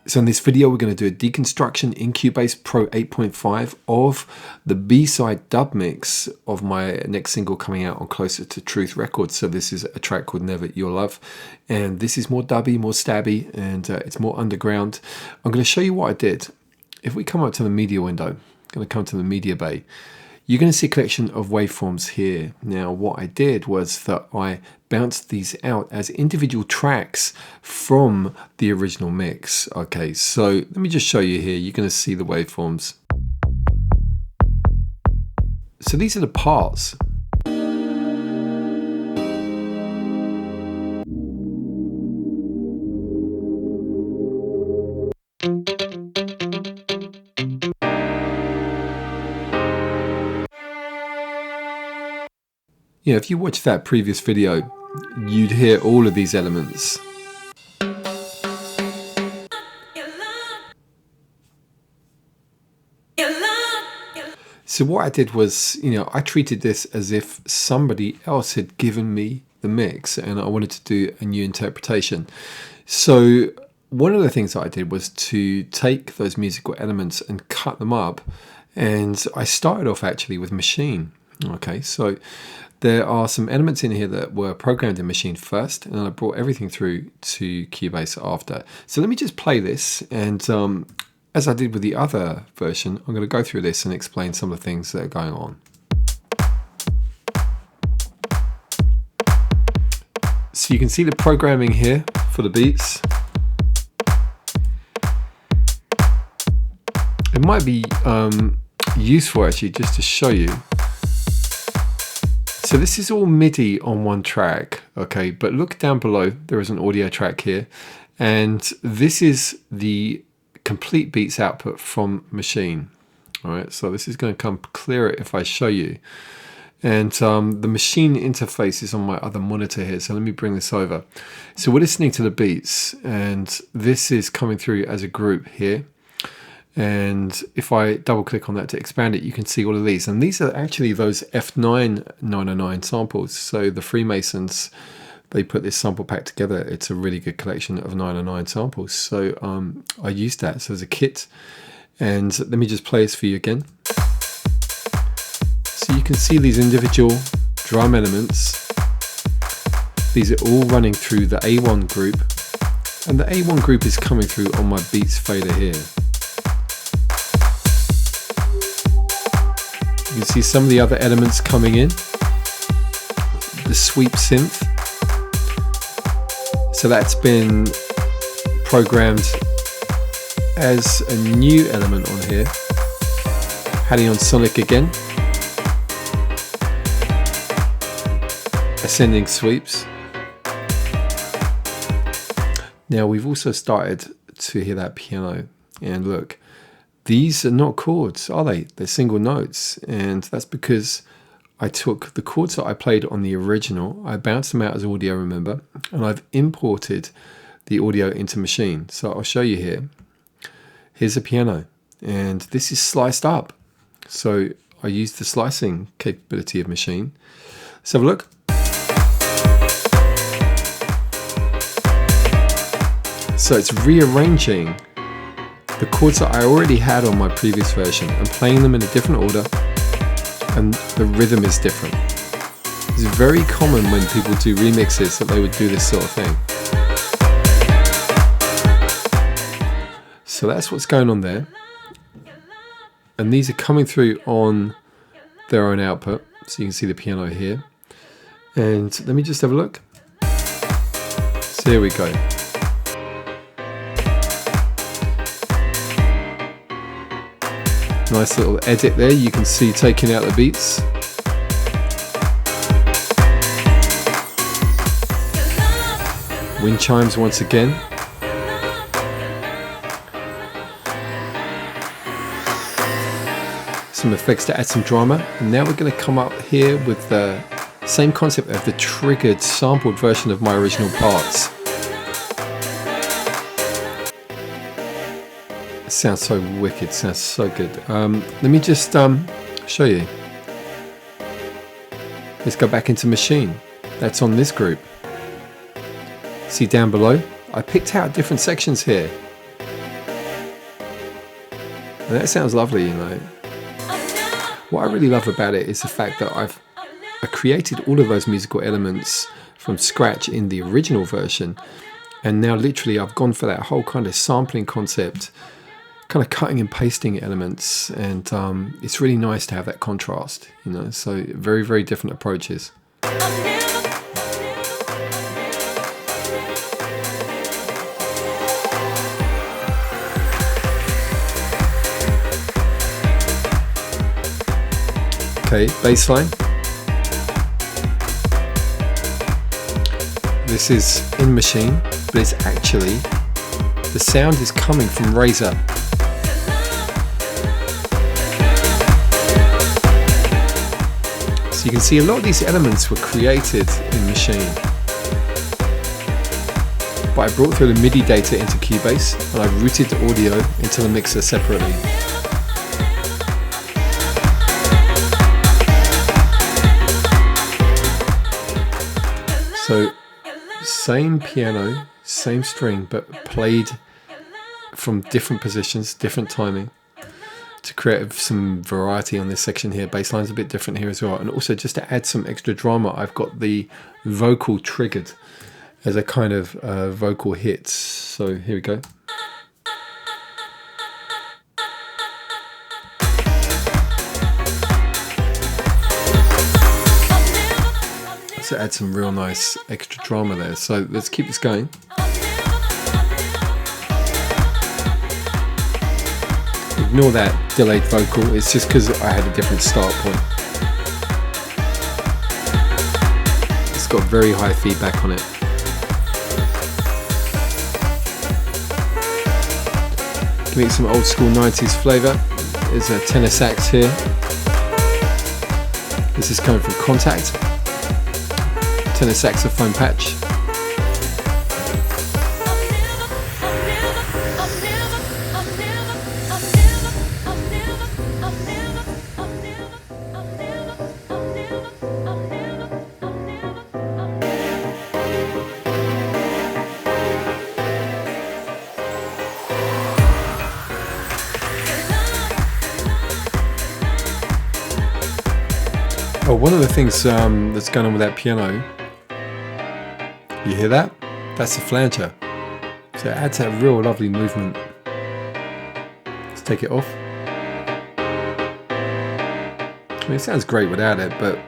So in this video, we're going to do a deconstruction in Cubase Pro 8.5 of the B-side dub mix of my next single coming out on Closer to Truth Records. So this is a track called Never Your Love. And this is more dubby, more stabby, and it's more underground. I'm going to show you what I did. If we come up to the media window, I'm going to come to the media bay. You're going to see a collection of waveforms here. Now, what I did was that I bounced these out as individual tracks from the original mix. Okay, so let me just show you here. You're going to see the waveforms. So these are the parts. You know, if you watch that previous video, you'd hear all of these elements. So what I did was, I treated this as if somebody else had given me the mix and I wanted to do a new interpretation. So one of the things that I did was to take those musical elements and cut them up. And I started off actually with Maschine. Okay, so there are some elements in here that were programmed in Maschine first, and then I brought everything through to Cubase after. So let me just play this, and as I did with the other version, I'm going to go through this and explain some of the things that are going on. So you can see the programming here for the beats. It might be useful actually just to show you. So this is all MIDI on one track, okay, but look down below, there is an audio track here, and this is the complete beats output from Maschine. All right, so this is going to come clearer if I show you. And the Maschine interface is on my other monitor here, so let me bring this over. So we're listening to the beats, and this is coming through as a group here. And if I double click on that to expand it, you can see all of these. And these are actually those F9 909 samples. So the Freemasons, they put this sample pack together. It's a really good collection of 909 samples. So I used that so as a kit. And let me just play this for you again. So you can see these individual drum elements. These are all running through the A1 group. And the A1 group is coming through on my beats fader here. You can see some of the other elements coming in. The sweep synth. So that's been programmed as a new element on here. Adding on sonic again. Ascending sweeps. Now we've also started to hear that piano, and look. These are not chords, are they? They're single notes, and that's because I took the chords that I played on the original, I bounced them out as audio, remember, and I've imported the audio into Maschine. So I'll show you here. Here's a piano, and this is sliced up. So I used the slicing capability of Maschine. Let's have a look. So it's rearranging the chords that I already had on my previous version and playing them in a different order, and the rhythm is different. It's very common when people do remixes that they would do this sort of thing. So that's what's going on there. And these are coming through on their own output. So you can see the piano here. And let me just have a look. So here we go. Nice little edit there, you can see taking out the beats. Wind chimes once again. Some effects to add some drama. And now we're going to come up here with the same concept of the triggered sampled version of my original parts. Sounds so wicked, sounds so good. Let me just show you. Let's go back into Maschine. That's on this group. See down below? I picked out different sections here. And that sounds lovely, you know. What I really love about it is the fact that I created all of those musical elements from scratch in the original version, and now literally I've gone for that whole kind of sampling concept, kind of cutting and pasting elements, and it's really nice to have that contrast, you know. So very, very different approaches. Okay, bass line. This is in Maschine, but it's actually, the sound is coming from Razor. So you can see a lot of these elements were created in Maschine. But I brought through the MIDI data into Cubase, and I routed the audio into the mixer separately. So, same piano, same string, but played from different positions, different timing, to create some variety on this section here. Bass line's a bit different here as well. And also, just to add some extra drama, I've got the vocal triggered as a kind of vocal hit. So here we go. To add some real nice extra drama there. So let's keep this going. Ignore that delayed vocal, it's just because I had a different start point. It's got very high feedback on it. Give me some old school 90s flavour. There's a tenor sax here. This is coming from Contact. Tenor saxophone patch. Oh, one of the things that's going on with that piano, you hear that? That's a flanger. So it adds a real lovely movement. Let's take it off. I mean, it sounds great without it, but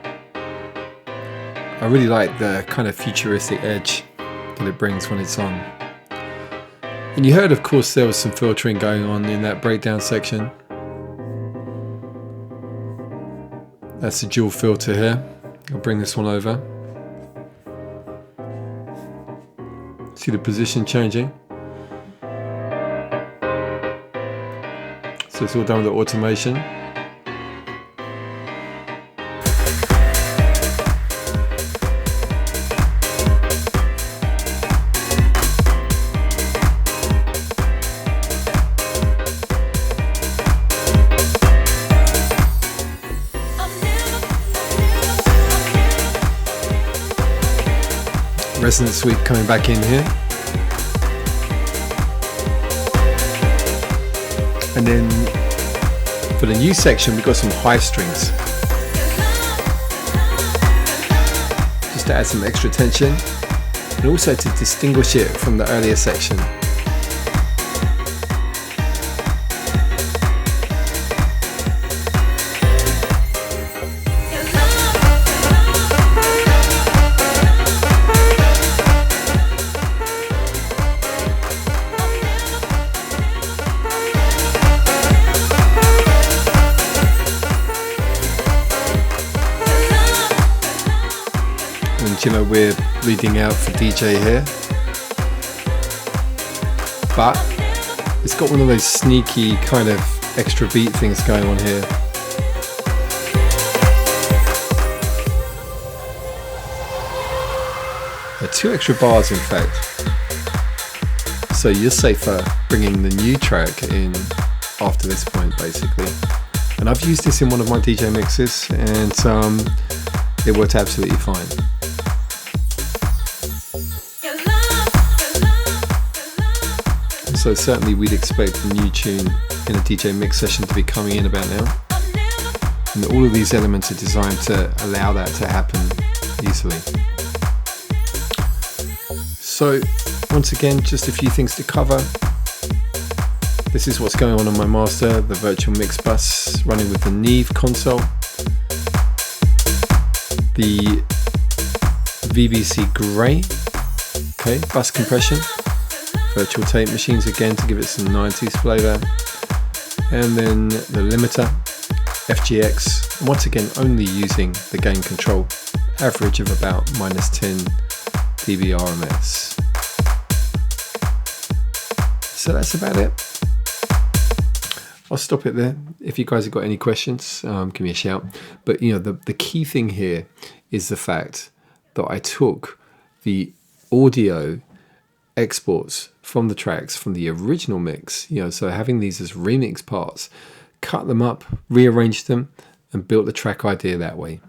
I really like the kind of futuristic edge that it brings when it's on. And you heard, of course, there was some filtering going on in that breakdown section. That's a dual filter here. I'll bring this one over. See the position changing. So it's all done with the automation. Resonance sweep coming back in here. And then for the new section, we've got some high strings. Just to add some extra tension and also to distinguish it from the earlier section. You know, we're bleeding out for DJ here, but it's got one of those sneaky kind of extra beat things going on here. There are 2 extra bars in fact, so you're safer bringing the new track in after this point basically. And I've used this in one of my DJ mixes and it worked absolutely fine. So certainly we'd expect a new tune in a DJ mix session to be coming in about now. And all of these elements are designed to allow that to happen easily. So once again, just a few things to cover. This is what's going on my master, the virtual mix bus running with the Neve console. The VBC Grey, okay, bus compression. Virtual tape machines again to give it some 90s flavour. And then the limiter, FGX, once again only using the gain control, average of about -10 dB RMS. So that's about it. I'll stop it there. If you guys have got any questions, give me a shout. But you know, the key thing here is the fact that I took the audio exports from the tracks from the original mix, you know, so having these as remix parts, cut them up, rearranged them, and built the track idea that way.